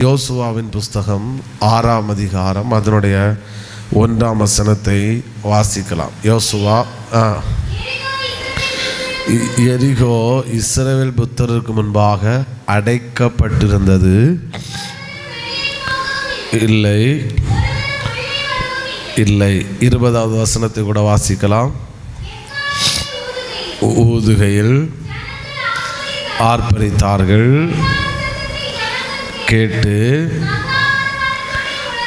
யோசுவாவின் புஸ்தகம் 6ஆம் அதிகாரம் அதனுடைய 1ஆம் வசனத்தை வாசிக்கலாம். யோசுவா எரிகோ இஸ்ரவேல் புத்தருக்கு முன்பாக அடைக்கப்பட்டிருந்தது. இல்லை 20வது வசனத்தை கூட வாசிக்கலாம். ஊதுகையில் ஆர்ப்பரித்தார்கள், கேட்டு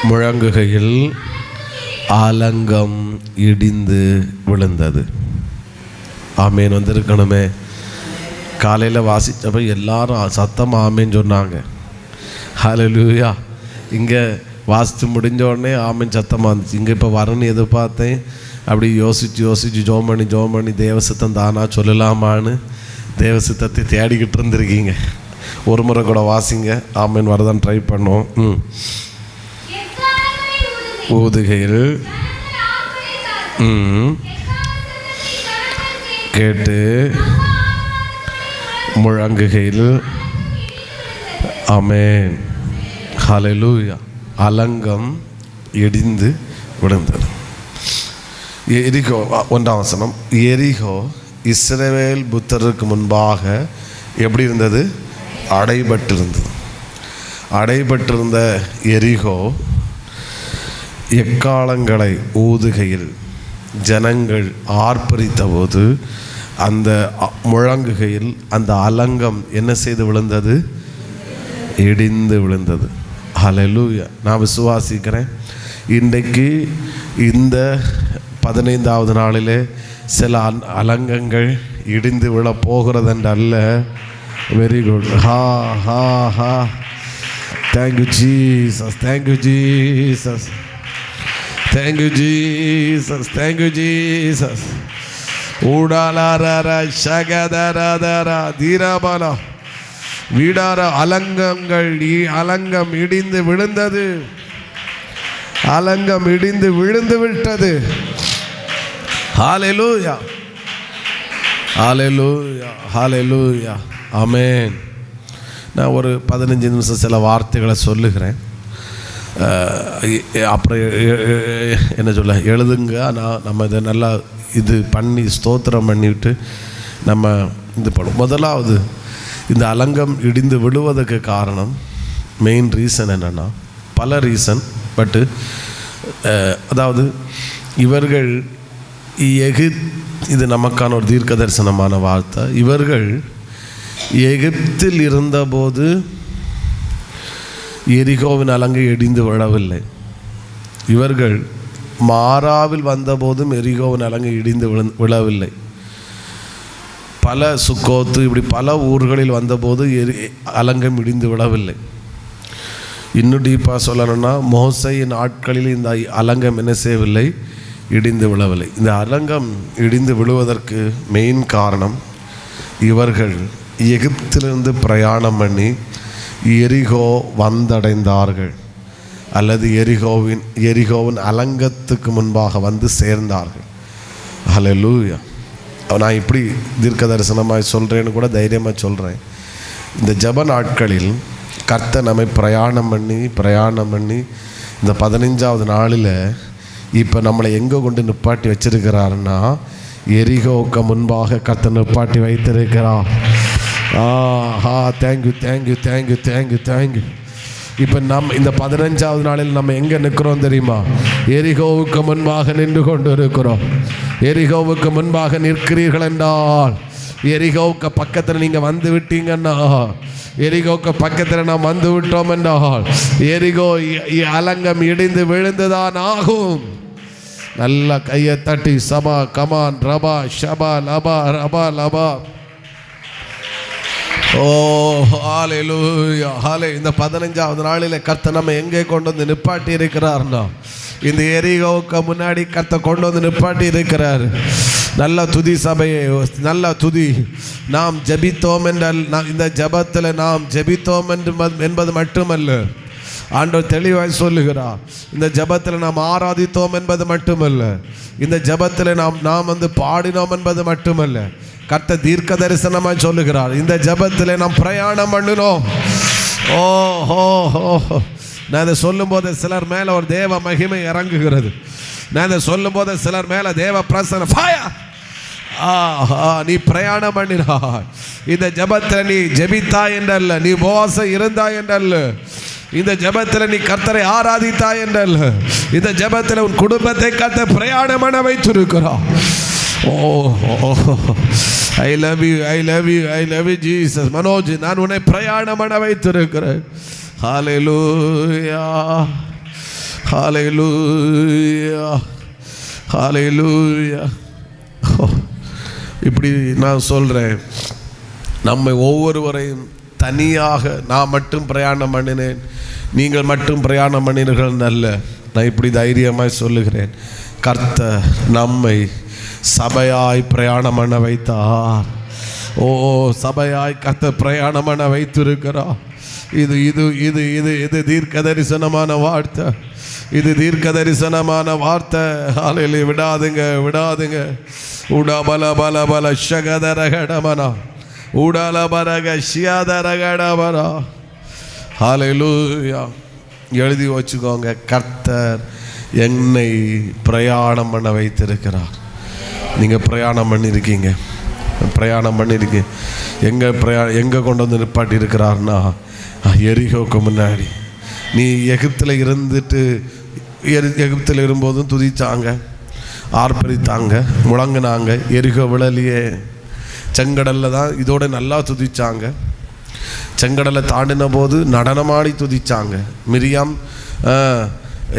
முழங்குகையில் அலங்கம் இடிந்து விழுந்தது. ஆமேன் வந்திருக்கணுமே. காலையில் வாசித்தப்ப எல்லாரும் சத்தம் ஆமேன்னு சொன்னாங்க. ஹல்லேலூயா. இங்கே வாசித்து முடிஞ்ச உடனே ஆமேன் சத்தமாக இருந்துச்சு. இங்கே இப்போ வரணும்னு எதிர்பார்த்தேன். அப்படி யோசித்து ஜோம் பண்ணி தேவசித்தம் தானா சொல்லலாமான்னு தேவசித்தத்தை தேடிக்கிட்டு இருந்திருக்கீங்க. ஒரு முறை கூட வாசிங்க. ஆமேன் வரதான் ட்ரை பண்ணோம். ஊதுகையில் கேட்டு முழங்குகையில் ஆமேன் ஹல்லேலூயா அலங்கம் இடிந்து விழுந்தது. எரிகோ 1ஆம் வசனம். எரிகோ இஸ்ரவேல் புத்தருக்கு முன்பாக எப்படி இருந்தது? அடைபட்டிருந்த எரிகோ எக்காலங்களை ஊதுகையில் ஜனங்கள் ஆர்ப்பரித்த போது அந்த முழங்குகையில் அந்த அலங்கம் என்ன செய்து விழுந்தது? இடிந்து விழுந்தது. ஹல்லேலூயா. நான் விசுவாசிக்கிறேன் இன்றைக்கு இந்த 15வது நாளிலே சில அலங்கங்கள் இடிந்து விழ போகிறது என்று அல்ல. Very good. Thank you Jesus, thank you Jesus, thank you Jesus, thank you Jesus. ஊடாலார சகதரதர தீரபல வீடார அலங்கம் இடிந்து விழுந்தது. அலங்கம் இடிந்து விழுந்து விட்டது. ஹல்லேலூயா, ஹல்லேலூயா, ஹல்லேலூயா. ஆமென். நான் ஒரு 15 நிமிஷம் சில வார்த்தைகளை சொல்லுகிறேன். அப்புறம் என்ன சொல்ல எழுதுங்க. நம்ம இதை நல்லா இது பண்ணி ஸ்தோத்திரம் பண்ணிவிட்டு நம்ம இது பண்ணுவோம். முதலாவது, இந்த அலங்கம் இடிந்து விழுவதற்கு காரணம் மெயின் ரீசன் என்னென்னா, பல ரீசன். பட்டு அதாவது இவர்கள் இது நமக்கான ஒரு தீர்க்க தரிசனமான வார்த்தை. இவர்கள் எகிப்தில் இருந்தபோது எரிகோவின் அலங்கை இடிந்து விழவில்லை. இவர்கள் மாராவில் வந்தபோதும் எரிகோவின் அலங்கை இடிந்து விழவில்லை. பல சுக்கோத்து இப்படி பல ஊர்களில் வந்தபோது அலங்கம் இடிந்து விழவில்லை. இன்னும் டீப்பாக சொல்லணும்னா, மோசையின் நாட்களில் இந்த அலங்கம் என்ன செய்யவில்லை? இடிந்து விழவில்லை. இந்த அலங்கம் இடிந்து விழுவதற்கு மெயின் காரணம், இவர்கள் எகிப்திலிருந்து பிரயாணம் பண்ணி எரிகோ வந்தடைந்தார்கள், அல்லது எரிகோவின் அலங்கத்துக்கு முன்பாக வந்து சேர்ந்தார்கள். ஹல்லேலூயா. நான் இப்படி தீர்க்க தரிசனமாக சொல்கிறேன்னு கூட தைரியமாக சொல்கிறேன். இந்த ஜெப நாட்களில் கர்த்தர் நம்மை பிரயாணம் பண்ணி இந்த 15வது நாளில் இப்போ நம்மளை எங்கே கொண்டு நிப்பாட்டி வச்சிருக்கிறாருன்னா, எரிகோவுக்கு முன்பாக கர்த்தர் நிப்பாட்டி வைத்திருக்கிறார். Thank you, thank you, thank you, thank you, thank you. இப்போ இந்த 15வது நாளில் நம்ம எங்கே நிற்கிறோம் தெரியுமா? எரிகோவுக்கு முன்பாக நின்று கொண்டு இருக்கிறோம். எரிகோவுக்கு முன்பாக நிற்கிறீர்கள் என்றால், எரிகோவுக்கு பக்கத்தில் நீங்கள் வந்து விட்டீங்கன்னா, எரிகோவுக்கு பக்கத்தில் நாம் வந்து விட்டோம் என்றால், எரிகோ அலங்கம் இடிந்து விழுந்துதான் ஆகும். நல்ல கையை தட்டி சபா கமான் ரபா ஷபா லபா ரபா லபா. ஓ ஹல்லேலூயா, ஹல்லேலூயா. இந்த 15வது நாளில் கர்த்தர் நம்ம எங்கே கொண்டு வந்து நிப்பாட்டி இருக்கிறார்னா, இந்த எரிகோவுக்கு முன்னாடி கர்த்தர் கொண்டு வந்து நிப்பாட்டி இருக்கிறார். நல்ல துதி சபையை, நல்ல துதி. நாம் ஜெபித்தோம் என்றால், இந்த ஜெபத்தில் நாம் ஜெபித்தோம் என்பது மட்டுமல்ல, ஆண்டவர் தெளிவாய் சொல்லுகிறார். இந்த ஜெபத்தில் நாம் ஆராதித்தோம் என்பது மட்டுமல்ல, இந்த ஜெபத்தில் நாம் வந்து பாடினோம் என்பது மட்டுமல்ல, கர்த்தர் தீர்க்க தரிசனமாய் சொல்லுகிறார். இந்த ஜெபத்தில் நாம் பிரயாணம் பண்ணினோம். ஓ ஹோ ஹோ. நான் இதை சொல்லும் போது சிலர் மேலே ஒரு தேவ மகிமை இறங்குகிறது. நான் இதை சொல்லும் போது சிலர் மேலே தேவ பிரசன்ன ஃபயர். நீ பிரயாணம் பண்ணினாய். இந்த ஜெபத்தில் நீ ஜெபித்தாய் என்றல்ல, நீ உபவாசம் இருந்தாய் என்றல்ல, இந்த ஜெபத்தில் நீ கர்த்தரை ஆராதித்தாய் என்றல்ல, இந்த ஜெபத்தில் உன் குடும்பத்தை கர்த்தர் பிரயாணம் பண்ண வைத்திருக்கிறார். Oh I love you, I love you, I love you Jesus. Manoj, நான் உன்னை பிரயாணம் பண்ண வைத்திருக்கிறேன். ஹல்லேலூயா, ஹல்லேலூயா, ஹல்லேலூயா. இப்படி நான் சொல்கிறேன், நம்மை ஒவ்வொருவரையும் தனியாக நான் மட்டும் பிரயாணம் பண்ணினேன், நீங்கள் மட்டும் பிரயாணம் பண்ணினீர்கள் அல்ல. நான் இப்படி தைரியமாய் சொல்லுகிறேன், கர்த்தர் நம்மை சபையாய் பிரயாணம் பண்ண வைத்தார். ஓ, சபையாய் கர்த்தர் பிரயாணம் பண்ண வைத்திருக்கிறார். இது இது இது இது இது தீர்க்க தரிசனமான வார்த்தை. இது தீர்க்க தரிசனமான வார்த்தை. ஹல்லேலூயா. விடாதுங்க, விடாதுங்க. உடபல பல பல ஷகதரகடமனா உடல பரக ஷியாதரகடமனா. ஹல்லேலூயா. எழுதி வச்சுக்கோங்க, கர்த்தர் என்னை பிரயாணம் பண்ண வைத்திருக்கிறார். நீங்கள் பிரயாணம் பண்ணியிருக்கீங்க, பிரயாணம் பண்ணியிருக்கீங்க. எங்கே கொண்டு வந்து நிப்பாட்டி இருக்கிறார்னா, எரிகோக்கு முன்னாடி. நீ எகிப்தில் இருந்துட்டு, எகிப்தில் இருக்கும்போதும் துதித்தாங்க, ஆர்ப்பரித்தாங்க, முழங்கினாங்க. எரிகோ விழலியே. செங்கடலில் தான் இதோட நல்லா துதிச்சாங்க. செங்கடலை தாண்டின போது நடனமாடி துதிச்சாங்க. மிரியாம்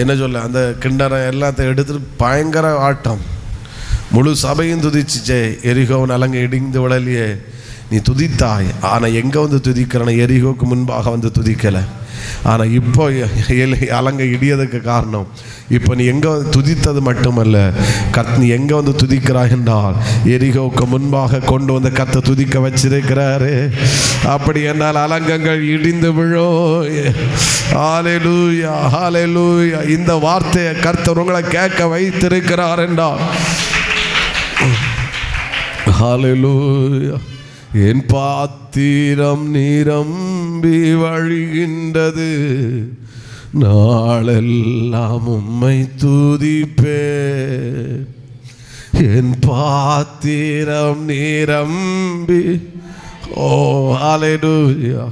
என்ன சொல்ல, அந்த கிண்டரை எல்லாத்தையும் எடுத்துட்டு பயங்கர ஆட்டம். முழு சபையும் துதிச்சிச்சே. எரிகோவன் அலங்க இடிந்து விழலியே. நீ துதித்தாய், ஆனால் எங்கே வந்து துதிக்கிறன? எரிகோக்கு முன்பாக வந்து துதிக்கலை. ஆனால் இப்போ அலங்க இடியதுக்கு காரணம், இப்போ நீ எங்கே துதித்தது மட்டுமல்ல, நீ எங்கே வந்து துதிக்கிறாய் என்றால் எரிகோவுக்கு முன்பாக கொண்டு வந்து கர்த்த துதிக்க வச்சிருக்கிறாரு. அப்படி என்னால் அலங்கங்கள் இடிந்து விழும். ஹல்லேலூயா, ஹல்லேலூயா. இந்த வார்த்தையை கர்த்தர் உங்களை கேட்க வைத்திருக்கிறார் என்றால், ஹல்லேலூயா. என் பாத்திரம் நிரம்பி வழிகின்றது, நாளெல்லாம் உம்மை துதிப்பே. என் பாத்திரம் நிரம்பி, ஓ ஹல்லேலூயா,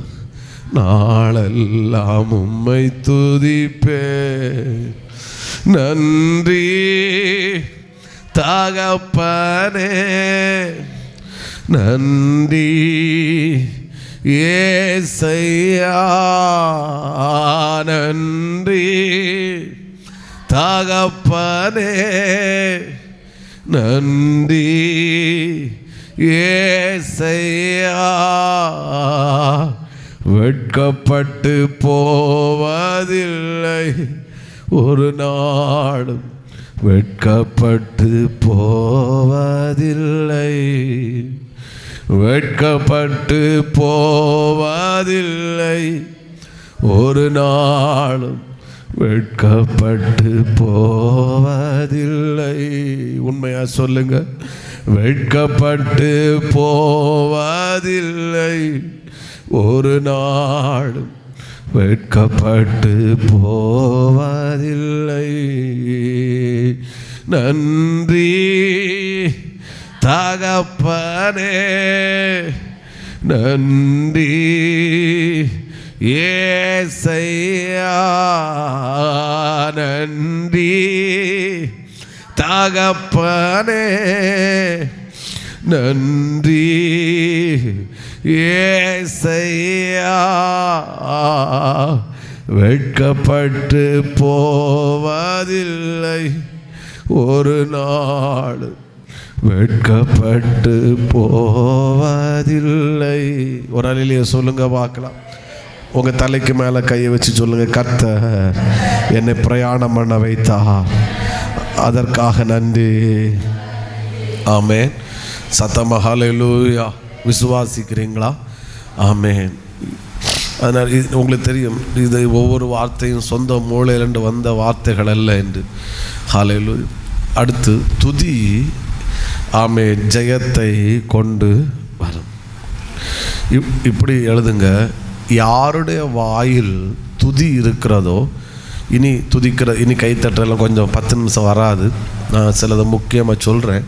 நாளெல்லாம் உம்மை துதிப்பே. நன்றி தகப்பனே, நன்றி ஏசையா, நன்றி தகப்பனே, நன்றி ஏசையா. வெட்கப்பட்டு போவதில்லை ஒரு நாளும், வெட்கப்பட்டு போவதில்லை, வெட்கப்பட்டு போவதில்லை ஒரு நாளும், வெட்கப்பட்டு போவதில்லை. உண்மையா சொல்லுங்க, வெட்கப்பட்டு போவதில்லை ஒரு நாளும், வெட்கப்பட்டு போவதில்லை. நன்றி தகப்பனே, நன்றி ஏசையா, நன்றி தகப்பனே, நன்றி ஏசையா. வெட்கப்பட்டு போவதில்லை ஒரு நாள், வெட்கப்பட்டு போவதில்லை. ஒரு நாளிலேயே சொல்லுங்க பார்க்கலாம். உங்கள் தலைக்கு மேலே கையை வச்சு சொல்லுங்க, கர்த்தர் என்னை பிரயாணம் பண்ண வைத்தார், அதற்காக நன்றி. ஆமென். சத்தமா ஹல்லேலூயா. விசுவாசிக்கிறீங்களா? ஆமென். அதனால் உங்களுக்கு தெரியும், இது ஒவ்வொரு வார்த்தையும் சொந்த மூளையிலிருந்து வந்த வார்த்தைகள் அல்ல என்று. ஹல்லேலூயா. அடுத்து துதி, ஆமென், ஜெயத்தை கொண்டு வரும். இப்படி எழுதுங்க, யாருடைய வாயில் துதி இருக்கிறதோ, இனி கைத்தட்டெல்லாம் கொஞ்சம் 10 நிமிஷம் வராது, நான் சிலதை முக்கியமாக சொல்கிறேன்,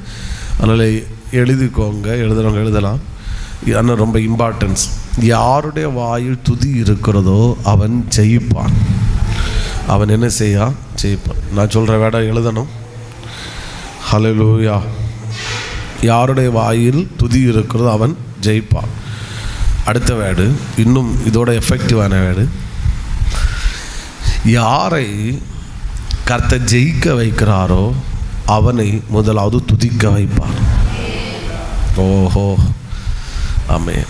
அதனால் எழுதிக்கோங்க, எழுதுறவங்க எழுதலாம். ஆனால் ரொம்ப இம்பார்ட்டன்ஸ். யாருடைய வாயில் துதி இருக்கிறதோ அவன் ஜெயிப்பான். அவன் என்ன ஜெயிப்பான். நான் சொல்கிற வேட எழுதணும். ஹல்லேலூயா. யாருடைய வாயில் துதி இருக்கிறதோ அவன் ஜெயிப்பான். அடுத்த வேடு இன்னும் இதோட எஃபெக்டிவான வேடு. யாரை கர்த்தர் ஜெயிக்க வைக்கிறாரோ அவனை முதலாவது துதிக்க வைப்பார். ஓஹோ, ஆமென்.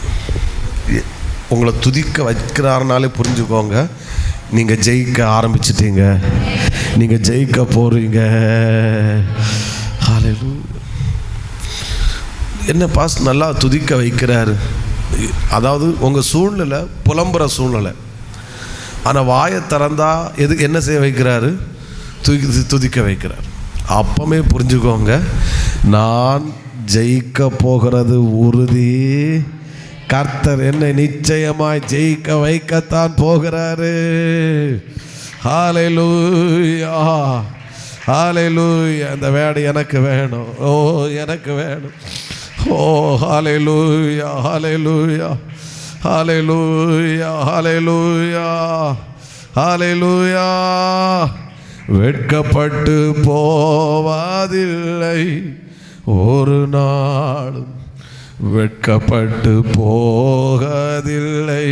உங்களை துதிக்க வைக்கிறாருனாலே புரிஞ்சுக்கோங்க, நீங்கள் ஜெயிக்க ஆரம்பிச்சிட்டீங்க, நீங்கள் ஜெயிக்க போகிறீங்க. ஹல்லேலூயா. என்ன பாஸ் நல்லா துதிக்க வைக்கிறாரு. அதாவது உங்கள் சூழ்நிலை புலம்புற சூழ்நிலை, ஆனால் வாயை திறந்தா என்ன செய்ய வைக்கிறாரு? துதிக்க வைக்கிறார். அப்பமே புரிஞ்சுக்கோங்க, நான் ஜெயிக்க போகிறது உறுதி. கர்த்தர் என்னை நிச்சயமாய் ஜெயிக்க வைக்கத்தான் போகிறாரு. ஹல்லேலூயா, ஹல்லேலூயா. இந்த வேடு எனக்கு வேணும். ஓ, எனக்கு வேணும். ஓ, ஹல்லேலூயா, ஹல்லேலூயா, ஹல்லேலூயா, ஹல்லேலூயா, ஹல்லேலூயா. வெட்கப்பட்டு போவதில்லை ஒரு நாளும், வெட்கப்பட்டு போகதில்லை.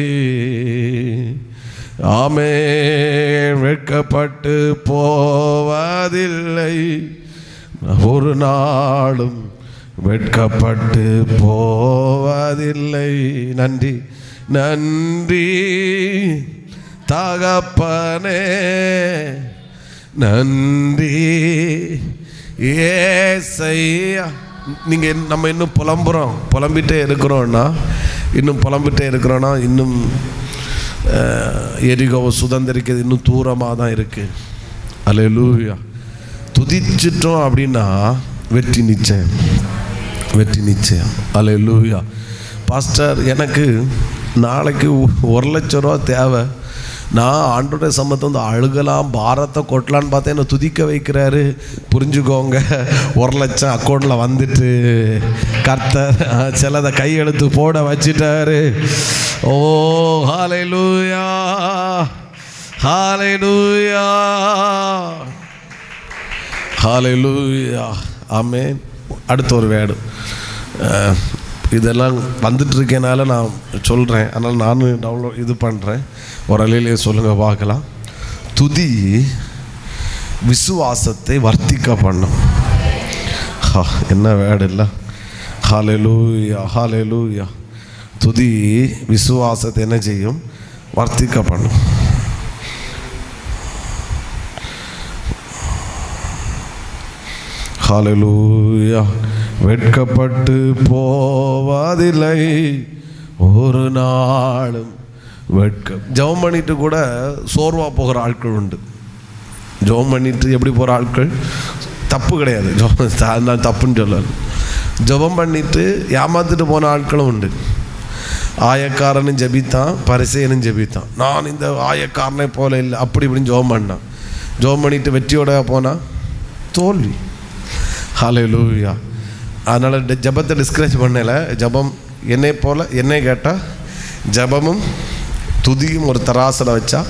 ஆமென். வெட்கப்பட்டு போவதில்லை ஒரு நாளும், வெட்கப்பட்டு போவதில்லை. நன்றி, நன்றி தகப்பனே, நன்றி ஏசையா. நீங்கள் நம்ம இன்னும் புலம்பிட்டே இருக்கிறோன்னா, இன்னும் எரிகோவை சுதந்திரிக்கிறது இன்னும் தூரமாக தான் இருக்குது. அல்லேலூயா. துதிச்சிட்டோம் அப்படின்னா வெற்றி நிச்சயம், வெற்றி நிச்சயம். அல்லேலூயா. பாஸ்டர், எனக்கு நாளைக்கு 1,00,000 ரூபா தேவை, நான் ஆண்டோடைய சம்பத்தை வந்து அழுகலாம், பாரத்தை கொட்டலான்னு பார்த்தேன், என்னை துதிக்க வைக்கிறாரு. புரிஞ்சுக்கோங்க, 1,00,000 அக்கௌண்ட்டில் வந்துட்டு கர்த்தர் சிலதை கையெழுத்து போட வச்சிட்டாரு. ஓ, ஹல்லேலூயா, ஹல்லேலூயா, ஹல்லேலூயா. ஆமென். அடுத்த ஒரு வேர்டு, இதெல்லாம் வந்துட்டுருக்கேனால நான் சொல்கிறேன், அதனால் நானும் இது பண்ணுறேன். ஒரு அலையிலே சொல்லுங்கள் பார்க்கலாம். துதி விசுவாசத்தை வர்த்திக்க பண்ணும். என்ன வேர்டு இல்லை? ஹல்லேலூயா, ஹல்லேலூயா. துதி விசுவாசத்தை என்ன செய்யும்? வர்த்திக்க பண்ணும். ஹல்லேலூயா. வெட்கப்பட்டு போவதில்லை ஒரு நாளும். ஜெபம் பண்ணிட்டு கூட சோர்வாக போகிற ஆட்கள் உண்டு. ஜெபம் பண்ணிட்டு எப்படி போகிற ஆட்கள்? தப்பு கிடையாது, நான் தப்புன்னு சொல்லல. ஜெபம் பண்ணிட்டு ஏமாத்திட்டு போன ஆட்களும் உண்டு. ஆயக்காரனும் ஜெபித்தான், பரிசேயனும் ஜெபித்தான். நான் இந்த ஆயக்காரனை போல இல்லை அப்படி இப்படின்னு ஜெபம் பண்ணான். ஜெபம் பண்ணிட்டு வெற்றியோட போனால் தோல்வி. ஹல்லேலூயா. அதனால் ஜெபத்தை டிஸ்கரேஜ் பண்ணலை. ஜெபம் என்னை கேட்டால் ஜெபமும் துதியும் ஒரு தராசில் வச்சா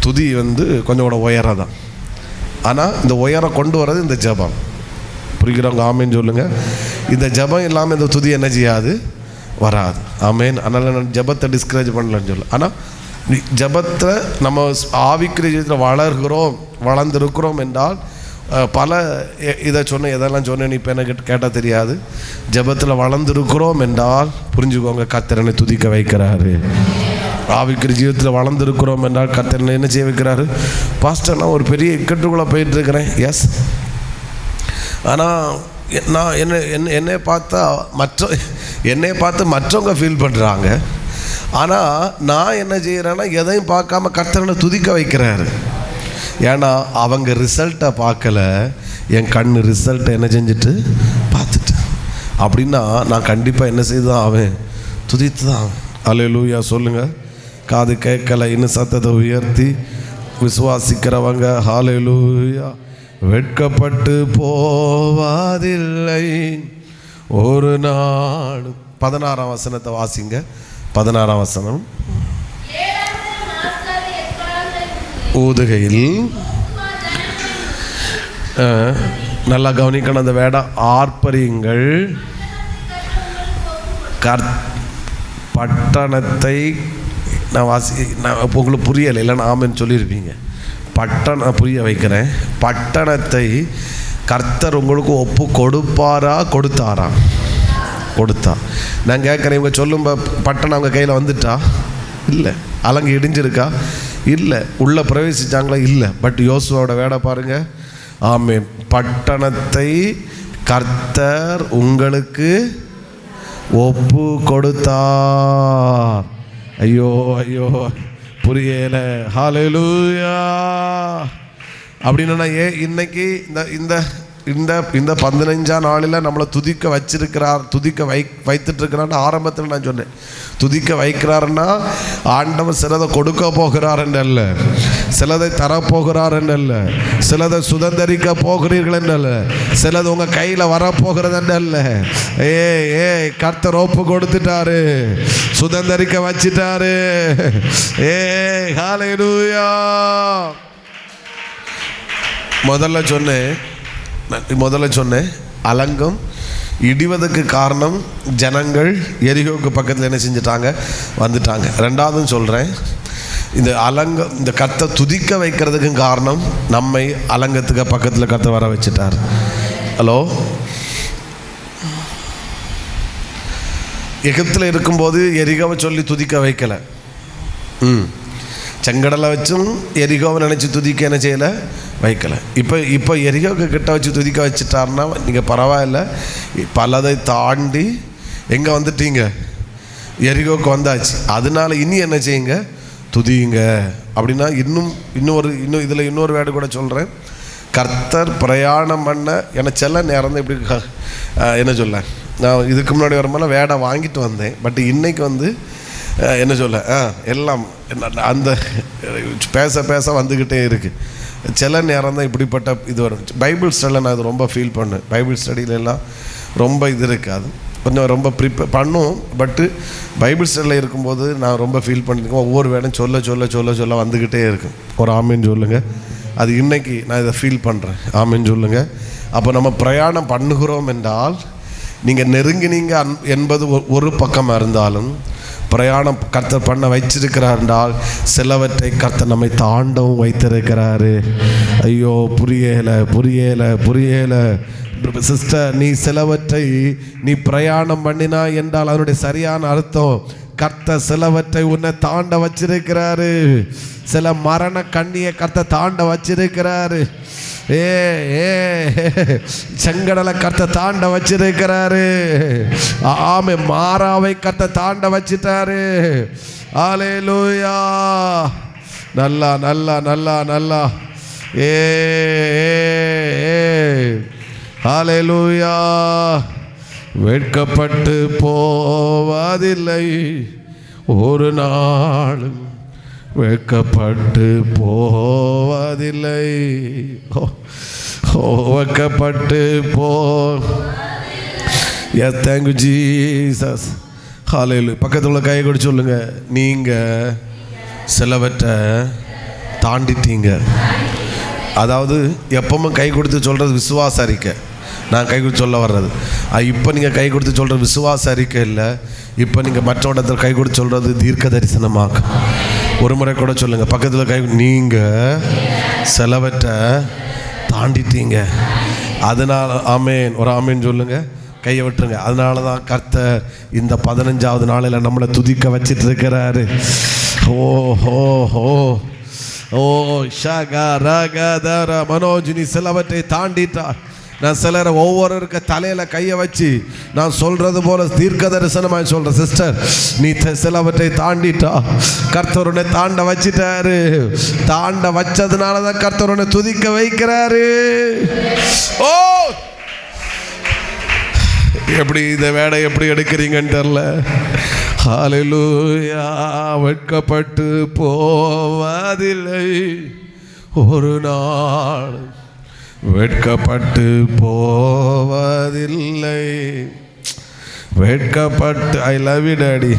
துதி வந்து கொஞ்சம் கூட உயரம் தான். ஆனால் இந்த உயரம் கொண்டு வர்றது இந்த ஜெபம். புரிகிறவங்க ஆமேன்னு சொல்லுங்கள். இந்த ஜெபம் இல்லாமல் இந்த துதி என்ன செய்யாது? வராது. ஆமேன். அதனால் நான் ஜெபத்தை டிஸ்கரேஜ் பண்ணலன்னு சொல்ல. ஆனால் ஜெபத்தை நம்ம ஆவிக்குரிய ஜீவிதத்தில் வளர்ந்துருக்கிறோம் என்றால் பல எதெல்லாம் சொன்னேன் இப்போ எனக்கு கேட்டால் தெரியாது. ஜெபத்தில் வளர்ந்துருக்கிறோம் என்றால் புரிஞ்சுக்கோங்க, கர்த்தரனை துதிக்க வைக்கிறாரு. ஆவிக்குரிய ஜீவிதத்தில் வளர்ந்துருக்கிறோம் என்றால் கர்த்தரனை என்ன செய்ய வைக்கிறாரு? பாஸ்டர், நான் ஒரு பெரிய இக்கட்டுக்குள்ளே போயிட்டுருக்கிறேன். எஸ். ஆனால் நான் என்னை பார்த்து மற்றவங்க ஃபீல் பண்ணுறாங்க. ஆனால் நான் என்ன செய்கிறேன்னா எதையும் பார்க்காம கர்த்தரனை துதிக்க வைக்கிறாரு. ஏன்னா அவங்க ரிசல்ட்டை பார்க்கல, என் கண் ரிசல்ட்டை என்ன செஞ்சுட்டு பார்த்துட்டு. அப்படின்னா நான் கண்டிப்பாக என்ன செய்து தான் ஆவேன்? துதித்து தான். அல்லேலூயா சொல்லுங்கள். காது கேட்கலை, இன்னும் சத்தத்தை உயர்த்தி விசுவாசிக்கிறவங்க ஹல்லேலூயா. வெட்கப்பட்டு போவதில்லை ஒரு நாள். 16ஆம் வசனத்தை வாசிங்க. 16ஆம் வசனம். ஊதுகையில், நல்லா கவனிக்கணும் அந்த வேடம், ஆர்ப்பரியுங்கள், பட்டணத்தை நான் உங்களுக்கு புரியலை, இல்லைன்னா ஆமென்னு சொல்லியிருப்பீங்க. புரிய வைக்கிறேன். பட்டணத்தை கர்த்தர் உங்களுக்கு ஒப்பு கொடுப்பாரா கொடுத்தாரா? கொடுத்தா. நான் கேட்குறேன், இவங்க சொல்லும் பட்டணம் அவங்க கையில் வந்துட்டா? இல்லை. அலங்கு இடிஞ்சிருக்கா? இல்லை. உள்ளே பிரவேசித்தாங்களா? இல்லை. பட் யோசுவோட வேடை பாருங்க. ஆமென். பட்டணத்தை கர்த்தர் உங்களுக்கு ஒப்பு கொடுத்தார். ஐயோ ஐயோ புரியல. ஹல்லேலூயா. அப்படின்னா இன்னைக்கு இந்த இந்த இந்த 15ஆம் நாளில் நம்மளை துதிக்க வச்சிருக்கிறார், துதிக்க வைத்துட்டு இருக்கிறான்னு ஆரம்பத்தில் நான் சொன்னேன். துதிக்க வைக்கிறாருன்னா ஆண்டவர் சிலதை கொடுக்க போகிறார் என்றல்ல, சிலதை தரப்போகிறார் என்றல்ல, சிலதை சுதந்திரிக்க போகிறீர்கள் என்றல்ல, சிலது உங்கள் கையில் வரப்போகிறது என்றல்ல. கர்த்தர் ஒப்பு கொடுத்துட்டாரு, சுதந்திரிக்க வச்சிட்டாரு. ஹல்லேலூயா. முதல்ல சொன்னேன் அலங்கம் இடிவதற்கு காரணம் ஜனங்கள் எரிகோவுக்கு பக்கத்தில் என்ன செஞ்சிட்டாங்க? வந்துட்டாங்க. ரெண்டாவதும் சொல்கிறேன், இந்த அலங்கம் இந்த கர்த்தரை துதிக்க வைக்கிறதுக்கும் காரணம் நம்மை அலங்கத்துக்கு பக்கத்தில் கர்த்தர் வர வச்சுட்டார். ஹலோ, எகிப்தில் இருக்கும்போது எரிகோவை சொல்லி துதிக்க வைக்கலை. செங்கடலை வச்சும் எரிகோவை நினச்சி துதிக்க என்ன செய்யலை? வைக்கலை. இப்போ எரிகோவுக்கு கிட்ட வச்சு துதிக்க வச்சுட்டாருன்னா நீங்கள் பரவாயில்ல, பலதை தாண்டி எங்கே வந்துட்டீங்க? எரிகோவுக்கு வந்தாச்சு. அதனால இனி என்ன செய்யுங்க? துதியுங்க. அப்படின்னா இன்னும் இதில் இன்னொரு வேர்டு கூட சொல்கிறேன். கர்த்தர் பிரயாணம் பண்ண எனக்கு சில நேரம் தான் இப்படி என்ன சொல்ல, நான் இதுக்கு முன்னாடி வரும்போது வேடை வாங்கிட்டு வந்தேன். பட் இன்னைக்கு என்ன சொல்ல எல்லாம் அந்த பேச வந்துக்கிட்டே இருக்குது. சில நேரம் தான் இப்படிப்பட்ட இது வரும். பைபிள் ஸ்டடியில் நான் இது ரொம்ப ஃபீல் பண்ணேன். பைபிள் ஸ்டடியிலெல்லாம் ரொம்ப இது இருக்காது, கொஞ்சம் ரொம்ப ப்ரிப்பேர் பண்ணும். பட்டு பைபிள் ஸ்டடியில் இருக்கும்போது நான் ரொம்ப ஃபீல் பண்ணியிருக்கேன். ஒவ்வொரு வேடம் சொல்ல வந்துக்கிட்டே இருக்கும். ஒரு ஆமீன் சொல்லுங்கள். அது இன்றைக்கி நான் இதை ஃபீல் பண்ணுறேன். ஆமீன் சொல்லுங்கள். அப்போ நம்ம பிரயாணம் பண்ணுகிறோம் என்றால், நீங்கள் நெருங்கினீங்க என்பது ஒரு பக்கமாக இருந்தாலும், பிரயாணம் கர்த்தர் பண்ண வச்சிருக்கிறார் என்றால் சிலவற்றை கர்த்தர் நம்மை தாண்டவும் வைத்திருக்கிறாரு. ஐயோ புரியலை சிஸ்டர், நீ சிலவற்றை நீ பிரயாணம் பண்ணினா என்றால் அதனுடைய சரியான அர்த்தம் கர்த்தர் சிலவற்றை உன்னை தாண்ட வச்சிருக்கிறாரு. சில மரண கண்ணியை கர்த்தர் தாண்ட வச்சிருக்கிறாரு. செங்கடலை கர்த்தர் தாண்ட வச்சிருக்கிறாரு. ஆமே, மாறாவை கர்த்தர் தாண்ட வச்சிட்டாரு. ஹல்லேலூயா. நல்லா ஹல்லேலூயா. வெட்கப்பட்டு போவதில்லை ஒரு நாளும், வெட்கப்பட்டு போவதில்லை. வெட்கப்பட்டு தேங்க் யூ ஜீசஸ். ஹல்லேலூயா. பக்கத்தில் உள்ள கை கொடு சொல்லுங்க, நீங்கள் சிலவற்றை தாண்டிட்டீங்க. அதாவது எப்பவும் கை கொடுத்து சொல்கிறது விசுவாச அறிக்கை. நான் கை கொடுத்து சொல்ல வர்றது இப்போ நீங்கள் கை கொடுத்து சொல்கிறது விசுவாச அறிக்கை இல்லை. இப்போ நீங்கள் மற்றவடத்தில் கை கொடுத்து சொல்கிறது தீர்க்க தரிசனமாக. ஒரு முறை கூட சொல்லுங்கள் பக்கத்தில் கை, நீங்கள் சிலவற்றை தாண்டிட்டீங்க. அதனால் ஆமேன். ஒரு ஆமேன் சொல்லுங்கள். கையை விட்டுருங்க. அதனால தான் கர்த்தர் இந்த 15ஆவது நாளில் நம்மளை துதிக்க வச்சிட்டு இருக்கிறாரு. மனோஜினி சிலவற்றை தாண்டிட்டார். நான் சிலரை ஒவ்வொருவருக்கு தலையில் கையை வச்சு நான் சொல்கிறது போல தீர்க்க தரிசனமாக சொல்கிறேன். சிஸ்டர், நீ சிலவற்றை தாண்டிட்டா, கர்த்தருனை தாண்ட வச்சிட்டாரு. தாண்ட வச்சதுனால தான் கர்த்தருனை துதிக்க வைக்கிறாரு. ஓ, எப்படி இந்த வேடை எப்படி எடுக்கிறீங்கன்னு தெரில. ஹல்லேலூயா. வெட்கப்பட்டு போவதில்லை ஒரு நாள், வெட்கப்பட்டு போவதில்லை. வெட்கப்பட்டு I love you daddy,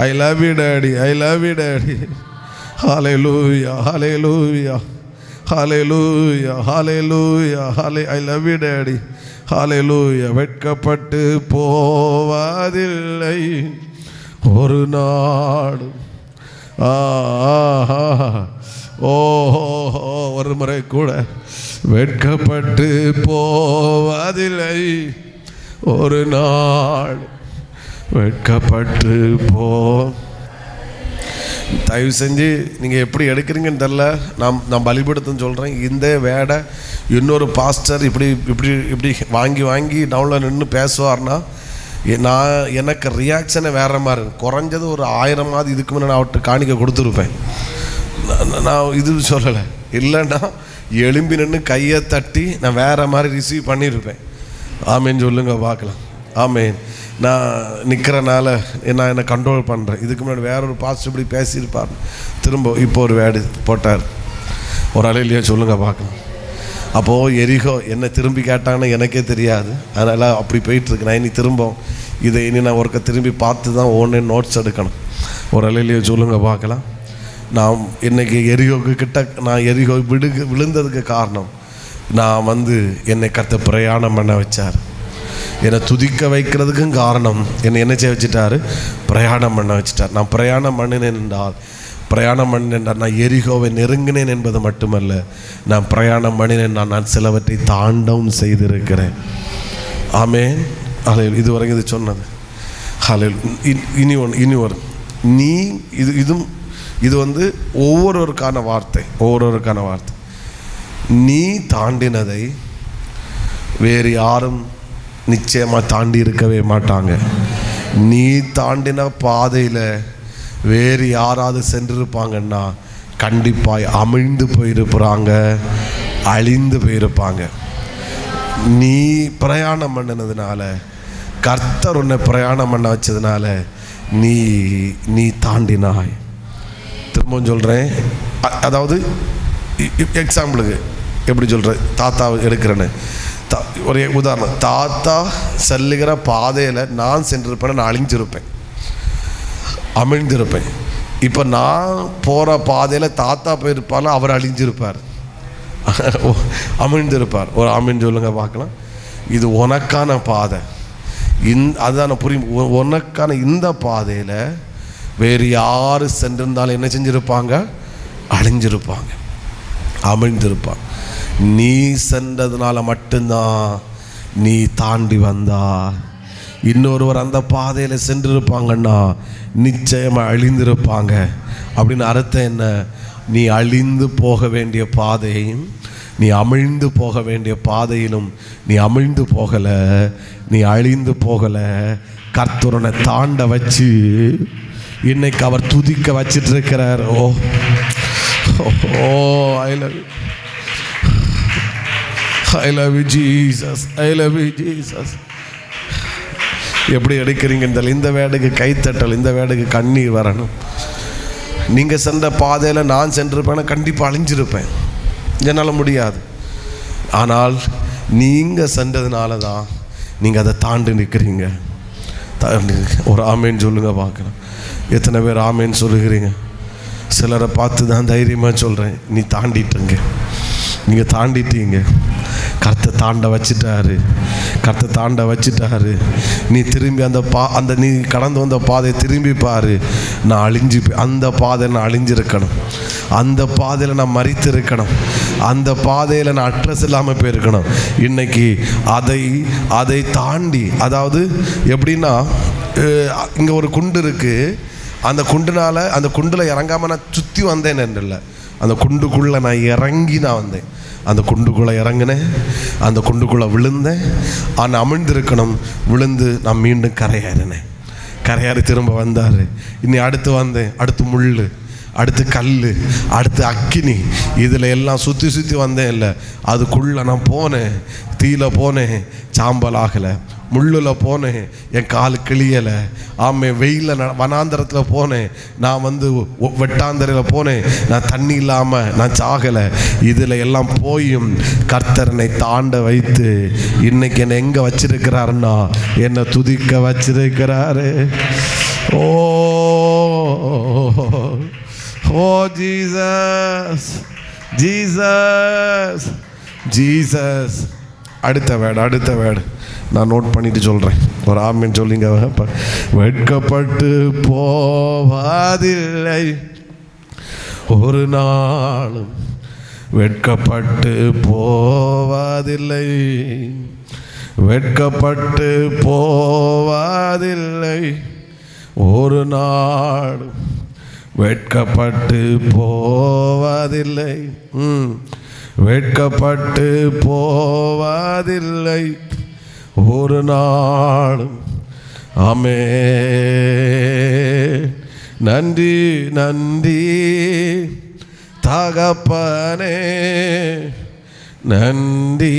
I love you daddy, I love you daddy. Hallelujah, hallelujah, hallelujah, hallelujah, I love you daddy. Hallelujah. வெட்கப்பட்டு போவதில்லை ஒரு நாடு. ஓஹோ, ஒரு முறை கூட வெட்கப்பட்டு போவதில்லை ஒரு நாள், வெட்கப்பட்டு தயவு செஞ்சு நீங்கள் எப்படி எடுக்கிறீங்கன்னு தெரில. நான் பலிபடுத்துன்னு சொல்கிறேன். இந்த வேடை இன்னொரு பாஸ்டர் இப்படி இப்படி இப்படி வாங்கி வாங்கி டவுனில் நின்று பேசுவார்னா எனக்கு ரியாக்ஷனை வேறு மாதிரி. குறைஞ்சது ஒரு 1000 இதுக்கு முன்னே நான் அவர்கிட்ட காணிக்க கொடுத்துருப்பேன். நான் இது சொல்லலை, இல்லைன்னா எலும்பி நின்று கையை தட்டி நான் வேறு மாதிரி ரிசீவ் பண்ணியிருப்பேன். ஆமேன்னு சொல்லுங்க பார்க்கலாம். ஆமேன். நான் நிற்கிறனால நான் என்னை கண்ட்ரோல் பண்ணுறேன். இதுக்கு முன்னாடி வேற ஒரு பாஸ்டர் இப்படி பேசியிருப்பார், திரும்ப இப்போ ஒரு வேடு போட்டார். ஒரு அலையிலையே சொல்லுங்க பார்க்கலாம். அப்போது எரிகோ என்னை திரும்பி கேட்டான்னு எனக்கே தெரியாது, அதனால் அப்படி போயிட்டுருக்கு. நான் இனி திரும்ப இதை நான் ஒருக்க திரும்பி பார்த்து தான் ஒன்று நோட்ஸ் எடுக்கணும். ஒரு அலையிலையே சொல்லுங்க பார்க்கலாம். நான் இன்றைக்கி எரிகோக்கு கிட்ட நான் எரிகோ விழுந்ததுக்கு காரணம், நான் என்னை கர்த்தர் பிரயாணம் பண்ண வச்சார். என்னை துதிக்க வைக்கிறதுக்கும் காரணம் என்ன செய்ய வச்சுட்டாரு, பிரயாணம் பண்ண வச்சுட்டார். நான் பிரயாணம் பண்ணினேன் என்றால் நான் எரிகோவை நெருங்கினேன் என்பது மட்டுமல்ல, நான் பிரயாணம் பண்ணினேன், நான் சிலவற்றை தாண்டவும் செய்திருக்கிறேன். ஆமென். ஹல்லேலூயா. இதுவரைக்கும் இது சொன்னது. ஹல்லேலூயா. இனி ஒரு நீ இது ஒவ்வொருவருக்கான வார்த்தை. நீ தாண்டினதை வேறு யாரும் நிச்சயமாக தாண்டி இருக்கவே மாட்டாங்க. நீ தாண்டின பாதையில் வேறு யாராவது சென்றிருப்பாங்கன்னா கண்டிப்பாக அமிழ்ந்து போயிருப்பாங்க, அழிந்து போயிருப்பாங்க. நீ பிரயாணம் பண்ணினதுனால, கர்த்தர் உன்னை பிரயாணம் பண்ண வச்சதுனால நீ தாண்டினாய். திரும்பவும் சொல்கிறேன். அதாவது எக்ஸாம்பிளுக்கு எப்படி சொல்கிறேன், தாத்தாவை எடுக்கிறேன்னு ஒரு உதாரணம். தாத்தா செல்லுகிற பாதையில் நான் சென்றிருப்பேன், நான் அமிழ்ந்திருப்பேன். இப்போ நான் போகிற பாதையில் தாத்தா போயிருப்பார், அவர் அழிஞ்சிருப்பார், அமிழ்ந்திருப்பார். ஒரு ஆமீன் சொல்லுங்க பார்க்கலாம். இது உனக்கான பாதை. அதுதான் புரியும். உனக்கான இந்த பாதையில் வேறு யார் சென்றிருந்தாலும் என்ன செஞ்சிருப்பாங்க, அழிஞ்சிருப்பாங்க, அமிழ்ந்திருப்பாங்க. நீ சென்றதுனால மட்டும்தான் நீ தாண்டி வந்தா. இன்னொருவர் அந்த பாதையில் சென்றிருப்பாங்கன்னா நிச்சயமாக அழிந்திருப்பாங்க. அப்படின்னு அர்த்தம் என்ன, நீ அழிந்து போக வேண்டிய பாதையையும் நீ அமிழ்ந்து போக வேண்டிய பாதையிலும் நீ அமிழ்ந்து போகலை, நீ அழிந்து போகலை. கர்த்தரை தாண்ட வச்சு இன்னைக்கு அவர் துதிக்க வச்சிட்டு இருக்கிறார். Oh I love you, I love you Jesus, I love you Jesus. எப்படி எடுக்கிறீங்க இந்த வேடுக்கு கைத்தட்டல், இந்த வேடுக்கு கண்ணீர் வரணும். நீங்கள் சென்ற பாதையில் நான் சென்றிருப்பேன்னா கண்டிப்பாக அழிஞ்சிருப்பேன், என்னால் முடியாது. ஆனால் நீங்கள் சென்றதுனால தான் நீங்கள் அதை தாண்டி நிற்கிறீங்க. ஒரு ஆமேன்னு சொல்லுங்க பார்க்கலாம். எத்தனை பேர் ஆமேன்னு சொல்லுகிறீங்க? சிலரை பார்த்து தான் தைரியமாக சொல்கிறேன், நீ தாண்டிட்டுங்க, நீங்கள் தாண்டிட்டீங்க. கர்த்தர் தாண்ட வச்சுட்டாரு. நீ திரும்பி அந்த நீ கடந்து வந்த பாதையை திரும்பி பாரு. நான் அந்த பாதையில் நான் அழிஞ்சிருக்கணும், அந்த பாதையில் நான் மரித்திருக்கணும், அந்த பாதையில் நான் அட்ரஸ் இல்லாமல் போயிருக்கணும். இன்னைக்கு அதை தாண்டி, அதாவது எப்படின்னா, இங்கே ஒரு குண்டு இருக்குது, அந்த குண்டில் இறங்காமல் நான் சுற்றி வந்தேன் இல்லை, அந்த குண்டுக்குள்ளே நான் இறங்கி வந்தேன். அந்த குண்டுக்குள்ளே இறங்கினேன், அந்த குண்டுக்குள்ளே விழுந்தேன். ஆனால் அமிழ்ந்திருக்கணும், விழுந்து நான் மீண்டும் கரையாறி திரும்ப வந்தார். இனி அடுத்து வந்தேன், அடுத்து முள், அடுத்து கல், அடுத்து அக்கினி, இதில் எல்லாம் சுற்றி வந்தேன் இல்லை. அதுக்குள்ளே நான் போனேன், தீயில போனேன், சாம்பல் ஆகலை. முள்ளில் போனேன், என் கால் கிளியலை. ஆமே, வெயிலில் வனாந்தரத்தில் போனேன், நான் வெட்டாந்தரையில் போனேன், நான் தண்ணி இல்லாமல் நான் சாகலை. இதில் எல்லாம் போயும் கர்த்தரனை தாண்ட வைத்து இன்னைக்கு என்னை எங்கே வச்சிருக்கிறாருன்னா என்னை துதிக்க வச்சிருக்கிறாரு. ஓ ஓ ஜீசஸ், ஜீசஸ், ஜீசஸ். அடுத்த வேர்டு நான் நோட் பண்ணிட்டு சொல்கிறேன். ஒரு ஆமீன் சொல்லிங்க. வெட்கப்பட்டு போவதில்லை ஒரு நாளும், வெட்கப்பட்டு போவதில்லை, வெட்கப்பட்டு போவதில்லை ஒரு நாளும், வெட்கப்பட்டு போவதில்லை, வெட்கப்பட்டு போவதில்லை ஒரு நாளும். ஆமே, நன்றி நன்றி தகப்பனே, நன்றி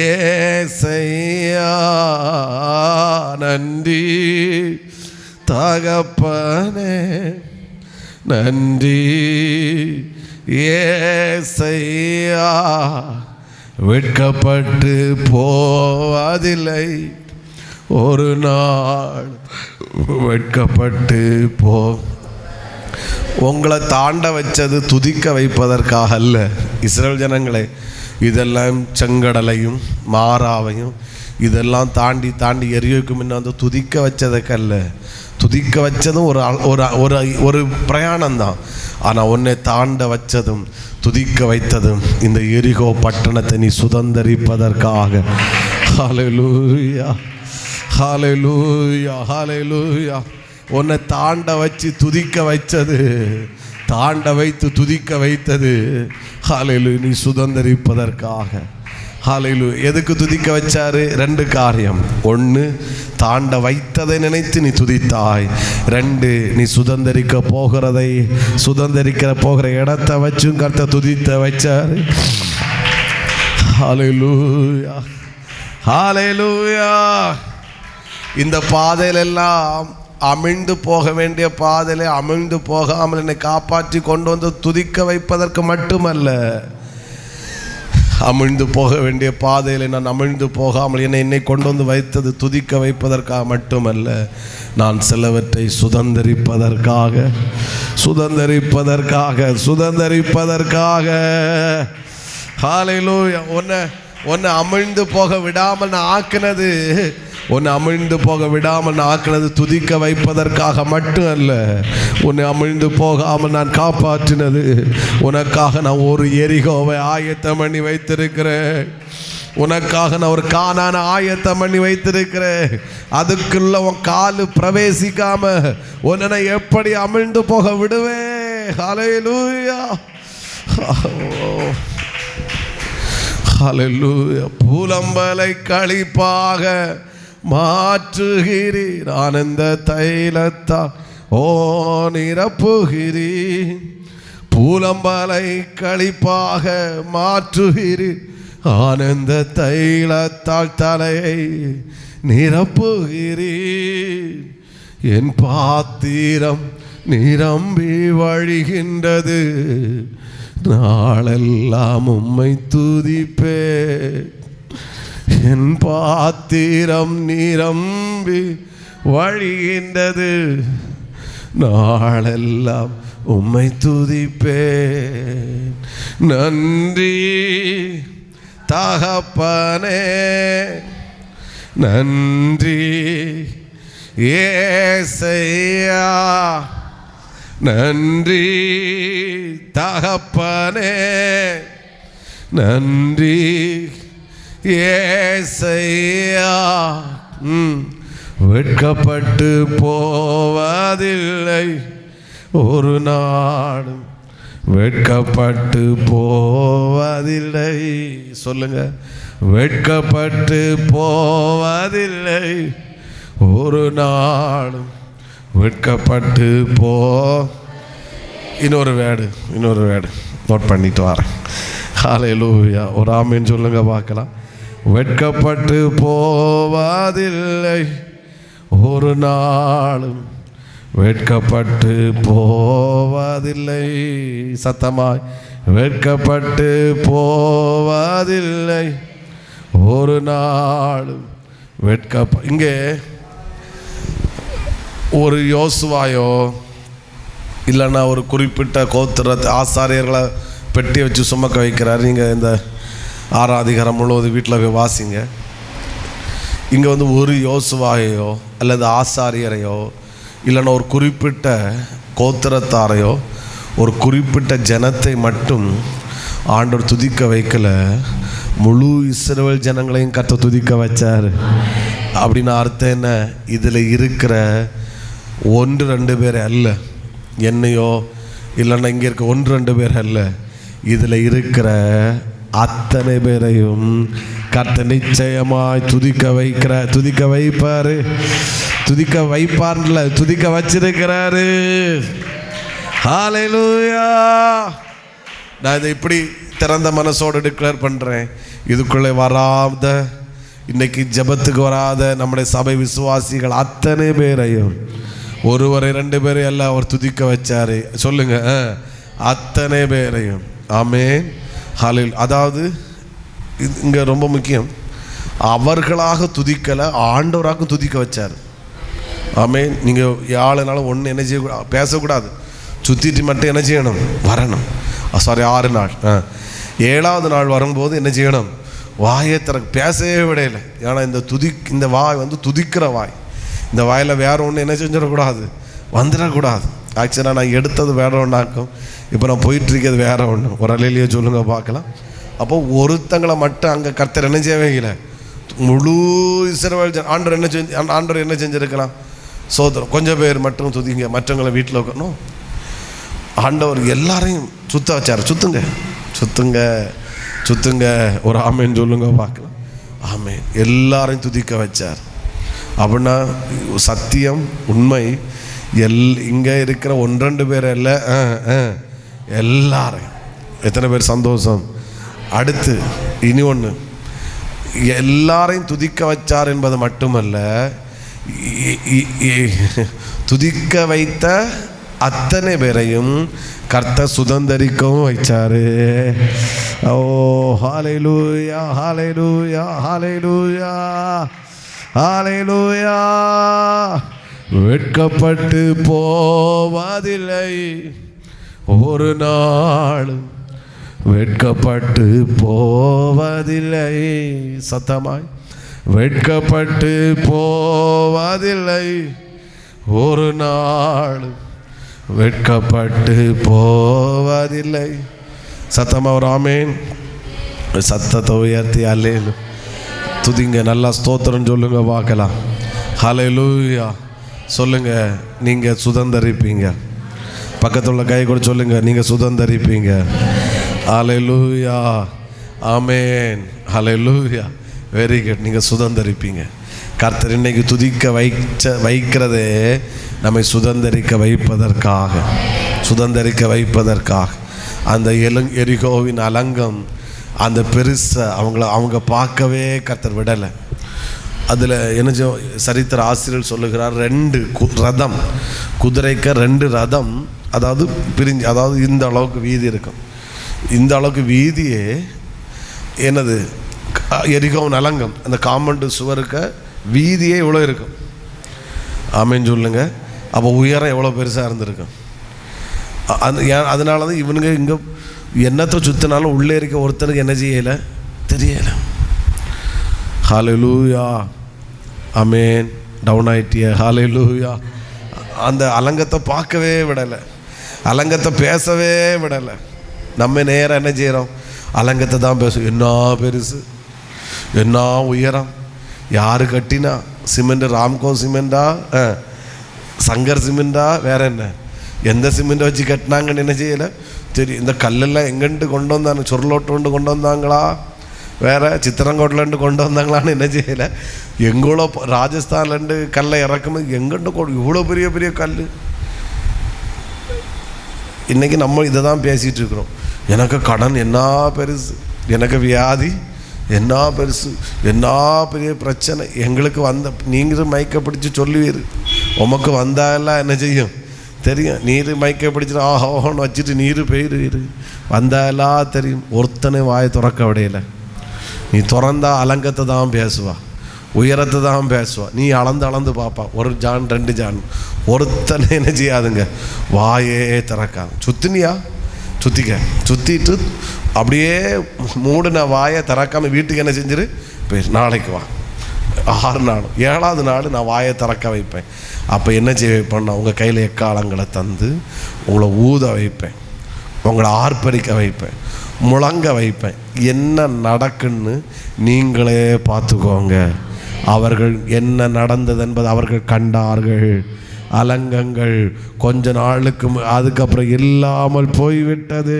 ஏசையா, நன்றி தகப்பனே, நன்றி ஏசையா. வெட்கப்பட்டு போவதில்லை ஒரு நாள், வெட்கப்பட்டு போ. உங்களை தாண்ட வச்சது துதிக்க வைப்பதற்காக அல்ல. இஸ்ரவேல் ஜனங்களே, இதெல்லாம் செங்கடலையும் மாறாவையும் இதெல்லாம் தாண்டி தாண்டி எரியோக்கு முன்ன துதிக்க வச்சதுக்கல்ல. துதிக்க வச்சதும் ஒரு பிரயாணம்தான். ஆனால் உன்னை தாண்ட வச்சதும் துதிக்க வைத்ததும் இந்த எரிகோ பட்டணத்தை நீ சுதந்தரிப்பதற்காக. ஹல்லேலூயா, ஹல்லேலூயா, ஹல்லேலூயா. உன்னை தாண்ட வச்சு துதிக்க வைச்சது, தாண்ட வைத்து துதிக்க வைத்தது. ஹல்லேலூயா, நீ சுதந்தரிப்பதற்காக. ஹல்லேலூயா. எதுக்கு துதிக்க வச்சாரு? 2 காரியம். 1, தாண்ட வைத்ததை நினைத்து நீ துதித்தாய். 2, நீ சுதந்தரிக்க போகிற இடத்தை வச்சும் கர்த்தர் துதித்த வச்சாரு. ஹல்லேலூயா, ஹல்லேலூயா. இந்த பாதையிலெல்லாம் அமிழ்ந்து போக வேண்டிய பாதையிலே அமிழ்ந்து போகாமல் என்னை காப்பாற்றி கொண்டு வந்து துதிக்க வைப்பதற்கு மட்டுமல்ல, அமிழ்ந்து போக வேண்டிய பாதையில் நான் அமிழ்ந்து போகாமல் என்னை கொண்டு வந்து வைத்தது துதிக்க வைப்பதற்காக மட்டுமல்ல, நான் சிலவற்றை சுதந்தரிப்பதற்காக. ஹல்லேலூயா. உன்னை அமிழ்ந்து போக விடாமல் நான் ஆக்கினது, உன்னை அமிழ்ந்து போக விடாமல் நான் ஆக்கினது துதிக்க வைப்பதற்காக மட்டும் அல்ல. உன்னை அமிழ்ந்து போகாமல் நான் காப்பாற்றினது உனக்காக. நான் ஒரு எரிகோவை ஆயத்தம் பண்ணி வைத்திருக்கிறேன். உனக்காக நான் ஒரு கானான ஆயத்தம் பண்ணி வைத்திருக்கிறேன். அதுக்குள்ள உன் காலு பிரவேசிக்காம உன்னை நான் எப்படி அமிழ்ந்து போக விடுவேன்? ஹல்லேலூயா, ஹல்லேலூயா. புலம்பலை களிப்பாக மாற்றுகிறீர், ஆனந்த தைலத்தால் நிரப்புகிறீர். புலம்பலை களிப்பாக மாற்றுகிறீர், ஆனந்த தைலத்தால் தலையை நிரப்புகிறீர். என் பாத்திரம் நிரம்பி வழிகின்றது, நாளெல்லாம் உம்மை துதிப்பே. என் பாத்திரம் நிரம்பி வழிகின்றது, நாளெல்லாம் உம்மை துதிப்பே. நன்றி தகப்பனே, நன்றி ஏசையா, நன்றி தகப்பனே, நன்றி ஏசையா. வெட்கப்பட்டு போவதில்லை ஒரு நாளும், வெட்கப்பட்டு போவதில்லை. சொல்லுங்க, வெட்கப்பட்டு போவதில்லை ஒரு நாளும், வெட்கப்பட்டு போ. இன்னொரு வேர்டு நோட் பண்ணிட்டு வரேன். ஹல்லேலூயா. ஒரு ஆமீன் சொல்லுங்க பார்க்கலாம். வெட்கப்பட்டு போவதில்லை, ஒரு நாளும் வெட்கப்பட்டு போவதில்லை. சத்தமாய் வெட்கப்பட்டு போவதில்லை, ஒரு நாளும் இங்கே ஒரு யோசுவாயோ இல்லைன்னா ஒரு குறிப்பிட்ட கோத்திர ஆசாரியர்களை பெட்டி வச்சு சுமக்க வைக்கிறார். நீங்கள் இந்த 6ஆம் அதிகாரம் முழுவதும் வீட்டில் போய் வாசிங்க. இங்கே ஒரு யோசுவாயோ அல்லது ஆசாரியரையோ இல்லைன்னா ஒரு குறிப்பிட்ட கோத்திரத்தாரையோ ஒரு குறிப்பிட்ட ஜனத்தை மட்டும் ஆண்டவர் துதிக்க வைக்கல, முழு இஸ்ரவேல் ஜனங்களையும் கர்த்தர் துதிக்க வச்சார். அப்படின்னு அர்த்தம் என்ன? இதில் இருக்கிற 1-2 பேர் அல்ல, என்னையோ இல்லைன்னா இங்கே இருக்க 1-2 பேர் அல்ல, இதில் இருக்கிற அத்தனை பேரையும் கர்த்தர் நிச்சயமாய் துதிக்க வைப்பார். துதிக்க வைப்பார்ல, துதிக்க வச்சிருக்கிறாரு. ஹல்லேலூயா. நான் இதை இப்படி திறந்த மனசோடு டிக்ளேர் பண்ணுறேன். இதுக்குள்ளே வராத, இன்னைக்கு ஜெபத்துக்கு வராத நம்முடைய சபை விசுவாசிகள் அத்தனை பேரையும், 1-2 பேரை எல்லாம் அவர் துதிக்க வச்சாரு. சொல்லுங்க, அத்தனை பேரையும். ஆமென். ஹல்லேலூயா. அதாவது இங்கே ரொம்ப முக்கியம், அவர்களாக துதிக்கலை, ஆண்டவராக துதிக்க வச்சார். ஆமென். நீங்கள் யாழுனாலும் ஒன்று என்ன செய்ய பேசக்கூடாது, சுற்றிட்டு மட்டும் என்ன செய்யணும்? வரணும். 6 நாள். 7ஆவது நாள் வரும்போது என்ன செய்யணும்? வாயை பேசவே விடையில. ஏன்னா இந்த வாய் துதிக்கிற வாய். இந்த வாயில் வேற ஒன்று என்ன செஞ்சிடக்கூடாது, வந்துடக்கூடாது. ஆக்சுவலாக நான் எடுத்தது வேற ஒன்றாக்கும், இப்போ நான் போயிட்டுருக்கிறது வேற ஒன்று. ஒரு அலையிலேயே சொல்லுங்க பார்க்கலாம். அப்போ ஒருத்தங்களை மட்டும் அங்கே கர்த்தர் என்ன செய்யவே, முழு இஸ்ரவேல் ஆண்டவர் என்ன செஞ்சுருக்கலாம்? சோதரம் கொஞ்சம் பேர் மட்டும் துதிங்க, மற்றவங்களை வீட்டில் வைக்கணும். ஆண்டவர் எல்லாரையும் சுத்த வச்சார். சுத்துங்க ஒரு ஆமேன்னு சொல்லுங்க பார்க்கலாம். ஆமேன். எல்லாரையும் துதிக்க வச்சார். அப்படின்னா சத்தியம் உண்மை. இங்கே இருக்கிற 1-2 பேர் இல்லை, எல்லாரையும். எத்தனை பேர் சந்தோஷம்? அடுத்து இனி ஒன்று, எல்லாரையும் துதிக்க வச்சார் என்பது மட்டுமல்ல, துதிக்க வைத்த அத்தனை பேரையும் கர்த்தர் சுதந்தரிக்கவும் வைச்சாரு. ஓ ஹல்லேலூயா, ஹல்லேலூயா, ஹல்லேலூயா, ஹல்லேலூயா. வெட்கப்பட்டு போவதில்லை, ஒரு நாள் வெட்கப்பட்டு போவதில்லை. சத்தமாய் வெட்கப்பட்டு போவதில்லை, ஒரு நாள் வெட்கப்பட்டு போவதில்லை. சத்தமா ஒரு ஆமேன். சத்தத்தை உயர்த்தி அல்லேலூயா துதிங்க, நல்லா ஸ்தோத்திரம் சொல்லுங்க பார்க்கலாம். ஹல்லேலூயா சொல்லுங்க. நீங்கள் சுதந்தரிப்பீங்க. பக்கத்தில் உள்ள கை கூட சொல்லுங்க, நீங்கள் சுதந்தரிப்பீங்க. ஹல்லேலூயா, ஆமேன், ஹல்லேலூயா. Very good. நீங்கள் சுதந்தரிப்பீங்க. கர்த்தர் இன்னைக்கு துதிக்க வைக்கிறதே நம்மை சுதந்தரிக்க வைப்பதற்காக. அந்த எரிகோவின் அலங்கம், அந்த பெருசை அவங்க பார்க்கவே கர்த்தர் விடலை. அதில் என்ன சரித்திர ஆசிரியர் சொல்லுகிறார், 2 ரதம், குதிரைக்கு 2 ரதம், அதாவது பிரிஞ்சு, அதாவது இந்த அளவுக்கு வீதி இருக்கும். இந்த அளவுக்கு வீதியே என்னது, எரிகோவின் அலங்கம். அந்த காம்பவுண்டு சுவருக்கு வீதியே இவ்வளோ இருக்கும். ஆமேன்னு சொல்லுங்க. அப்போ உயரம் எவ்வளோ பெருசாக இருந்திருக்கும். அதனால தான் இவனுங்க இங்கே என்னத்தை சுற்றினாலும் உள்ளே இருக்க ஒருத்தனுக்கு என்ன செய்யலை, தெரியலை. ஹல்லேலூயா, ஆமேன். டவுன் ஆயிட்டிய. ஹல்லேலூயா. அந்த அலங்கத்தை பார்க்கவே விடலை, அலங்கத்தை பேசவே விடலை. நம்ம நேரம் என்ன செய்கிறோம், அலங்கத்தை தான் பேசும். என்ன பெருசு, என்ன உயரம், யார் கட்டினா? சிமெண்ட் ராம்கோ சிமெண்டா, சங்கர் சிமெண்டா, வேற என்ன, எந்த சிமெண்ட்டை வச்சு கட்டினாங்கன்னு என்ன செய்யலை தெரியும். இந்த கல்லெல்லாம் எங்கேண்டு கொண்டு வந்தாங்க, சொர்லோட்டு கொண்டு வந்தாங்களா, வேற சித்திரங்கோட்டிலேருந்து கொண்டு வந்தாங்களான்னு என்ன செய்யலை. எங்கூட ராஜஸ்தான்லேருந்து கல்லை இறக்கும்போது எங்கேண்டு இவ்வளோ பெரிய பெரிய கல். இன்றைக்கி நம்ம இதை தான் பேசிகிட்டு இருக்கிறோம். எனக்கு கடன் என்ன பெருசு, எனக்கு வியாதி என்ன பெருசு, என்ன பெரிய பிரச்சனை எங்களுக்கு வந்த, நீங்களும் மைக்கை பிடிச்சி சொல்லுவீர், உமக்கு வந்தாலாம் என்ன செய்யும் தெரியும். நீர் மைக்கை பிடிச்சிட்டு ஆஹோன்னு வச்சுட்டு நீர் போயிடுவீர், வந்தாலாம் தெரியும். ஒருத்தனை வாயை திறக்க விடையில. நீ திறந்தா அலங்கத்தை தான் பேசுவா, உயரத்தை தான் பேசுவா. நீ அளந்து பார்ப்பா, 1 ஜான் 2 ஜான். ஒருத்தனை என்ன செய்யாதுங்க, வாயே திறக்காது. சுத்தினியா, சுற்றிட்டு அப்படியே மூடின வாயை திறக்காமல் வீட்டுக்கு என்ன செஞ்சிரு போய், நாளைக்கு வா. 6 நாள் 7வது நாள் நான் வாயை திறக்க வைப்பேன். அப்போ என்ன செய்ய வைப்பேன்னா, உங்கள் கையில் எக்காலங்களை தந்து உங்களை ஊத வைப்பேன், உங்களை ஆர்ப்பரிக்க வைப்பேன், முழங்க வைப்பேன். என்ன நடக்குன்னு நீங்களே பார்த்துக்கோங்க. அவர்கள் என்ன நடந்தது என்பது அவர்கள் கண்டார்கள். அலங்கங்கள் கொஞ்ச நாளுக்கு அதுக்கப்புறம் இல்லாமல் போய்விட்டது.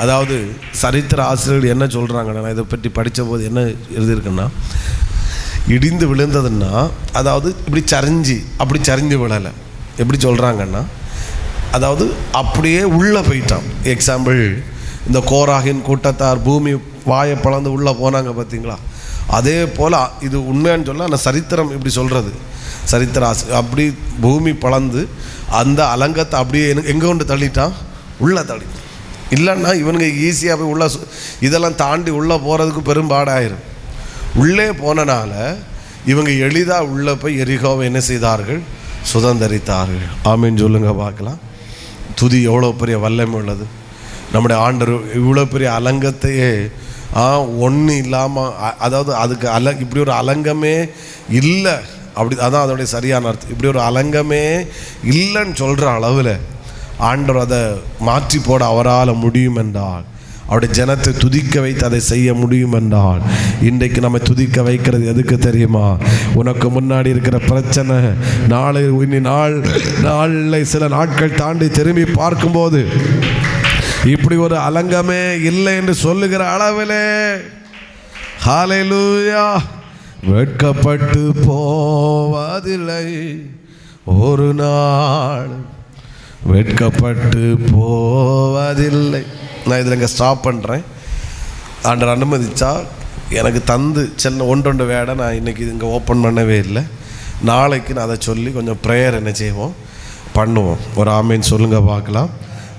அதாவது சரித்திர ஆசிரியர்கள் என்ன சொல்கிறாங்கன்னா, நான் இதை பற்றி படித்த போது என்ன எழுதியிருக்குன்னா, இடிந்து விழுந்ததுன்னா அதாவது இப்படி சரிஞ்சு விழலை. எப்படி சொல்கிறாங்கன்னா, அதாவது அப்படியே உள்ளே போயிட்டான். எக்ஸாம்பிள், இந்த கோராகின் கூட்டத்தார் பூமி வாயை பிளந்து உள்ளே போனாங்க பார்த்தீங்களா, அதே போல் இது உண்மையான்னு சொல்ல ஆனால் சரித்திரம் இப்படி சொல்கிறது. சரித்திர அப்படி பூமி பிளந்து அந்த அலங்கத்தை அப்படியே எங்கே கொண்டு தள்ளிட்டான், உள்ளே தள்ளி. இல்லைன்னா இவனுங்க ஈஸியாக போய் உள்ள இதெல்லாம் தாண்டி உள்ளே போகிறதுக்கு பெரும்பாடாயிரும். உள்ளே போனனால இவங்க எளிதாக உள்ளே போய் எரிகோவை என்ன செய்தார்கள், சுதந்தரித்தார்கள். ஆமீன் சொல்லுங்க பார்க்கலாம். துதி எவ்வளோ பெரிய வல்லமை உள்ளது. நம்முடைய ஆண்டவர் இவ்வளோ பெரிய அலங்கத்தையே ஒன்று இல்லாமல், அதாவது அதுக்கு இப்படி ஒரு அலங்கமே இல்லை, அப்படி அதான் அதோடைய சரியான அர்த்தம். இப்படி ஒரு அலங்கமே இல்லைன்னு சொல்கிற அளவில் ஆண்டவர் அதை மாற்றி போட அவரால் முடியும் என்றால், அவருடைய ஜனத்தை துதிக்க வைத்து அதை செய்ய முடியும் என்றால், இன்றைக்கு நம்ம துதிக்க வைக்கிறது எதுக்கு தெரியுமா? உனக்கு முன்னாடி இருக்கிற பிரச்சனை நாளில் சில நாட்கள் தாண்டி திரும்பி பார்க்கும்போது இப்படி ஒரு அலங்கமே இல்லை என்று சொல்லுகிற அளவிலே ஹல்லேலூயா, வெட்கப்பட்டு போவதில்லை ஒரு நாள், வெட்கப்பட்டு போவதில்லை. நான் இதில் இங்கே ஸ்டாப் பண்ணுறேன். ஆண்டவர் அனுமதிச்சா எனக்கு தந்து சின்ன ஒன்று வேடை நான் இன்றைக்கி இங்கே ஓப்பன் பண்ணவே இல்லை. நாளைக்கு நான் அதை சொல்லி கொஞ்சம் ப்ரேயர் என்ன செய்வோம், பண்ணுவோம். ஒரு ஆமீன் சொல்லுங்க பார்க்கலாம்.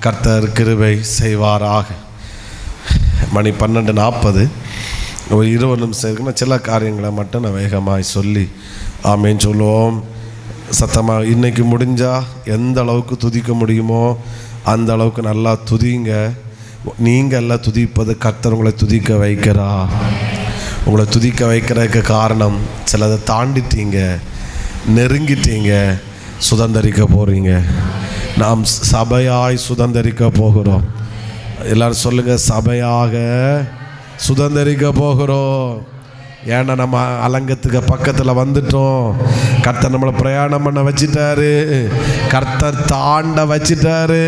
கர்த்தர் கிருபை செய்வாராக. மணி 12:40, ஒரு 20 நிமிஷம் இருக்குன்னா சில காரியங்களை மட்டும் நான் வேகமாக சொல்லி ஆமீன் சொல்லுவோம் சத்தமாக. இன்றைக்கி முடிஞ்சால் எந்த அளவுக்கு துதிக்க முடியுமோ அந்த அளவுக்கு நல்லா துதிங்க. நீங்கள் எல்லாம் துதிப்பது கர்த்தர் உங்களை துதிக்க வைக்கிறா. உங்களை துதிக்க வைக்கிறதுக்கு காரணம் சிலதை தாண்டிட்டீங்க, நெருங்கிட்டீங்க, சுதந்தரிக்க போகிறீங்க. நாம் சபையாய் சுதந்தரிக்க போகிறோம். எல்லாரும் சொல்லுங்கள், சபையாக சுதந்தரிக்க போகிறோம். ஏன்னா நம்ம அலங்கத்துக்கு பக்கத்தில் வந்துட்டோம். கர்த்தர் நம்மளை பிரயாணம் பண்ண வச்சிட்டாரு, கர்த்தர் தாண்ட வச்சிட்டாரு.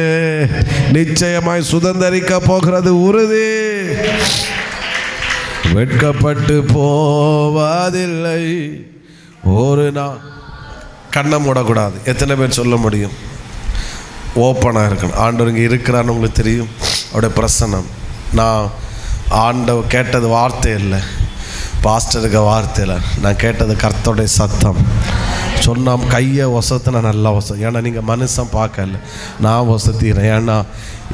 நிச்சயமாய் சுதந்தரிக்க போகிறது உறுதி. வெட்கப்பட்டு போவதில்லை ஒரு நாள். கண்ணை மூடக்கூடாது. எத்தனை பேர் சொல்ல முடியும்? ஓப்பனாக இருக்கணும். ஆண்டவர் இங்கே இருக்கிறான்னு உங்களுக்கு தெரியும், அவருடைய பிரசன்னம். நான் ஆண்டவர் கேட்டது வார்த்தை இல்லை, பாஸ்டருக்கு வார்த்தை இல்லை, நான் கேட்டது கர்த்தருடைய சத்தம். சொன்னால் கையை வசத்தினா நல்லா வசம். ஏன்னா நீங்கள் மனுஷன் பார்க்கல, நான் வசத்திக்கிறேன். ஏன்னா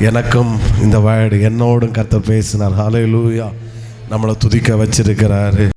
எனக்கும் இந்த வேர்டு என்னோடும் கர்த்தர் பேசினார். ஹல்லேலூயா. நம்மளை துதிக்க வச்சிருக்கிறாரு.